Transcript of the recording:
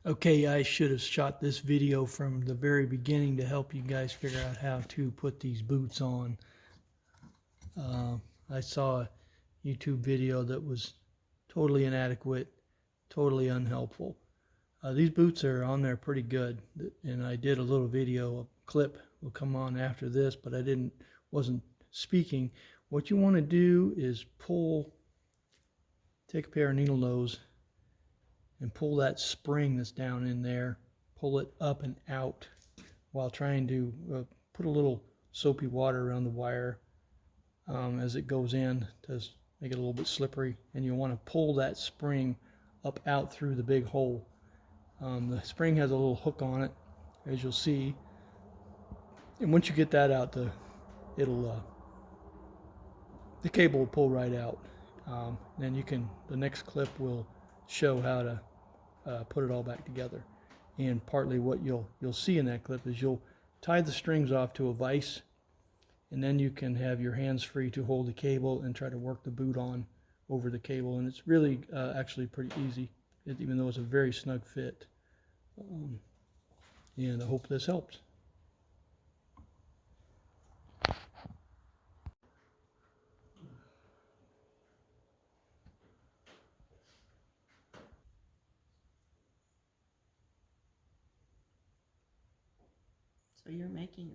Okay, I should have shot this video from the very beginning to help you guys figure out how to put these boots on. I saw a YouTube video that was totally inadequate, totally unhelpful. These boots are on there pretty good, and I did a little video, a clip will come on after this, but I wasn't speaking. What you want to do is take a pair of needle nose and pull that spring that's down in there, pull it up and out while trying to put a little soapy water around the wire as it goes in to make it a little bit slippery. And you want to pull that spring up out through the big hole. The spring has a little hook on it, as you'll see, and once you get that out, the cable will pull right out. Then the next clip will show how to put it all back together. And partly what you'll see in that clip is you'll tie the strings off to a vise, and then you can have your hands free to hold the cable and try to work the boot on over the cable. And it's really actually pretty easy, even though it's a very snug fit. And I hope this helps. So you're making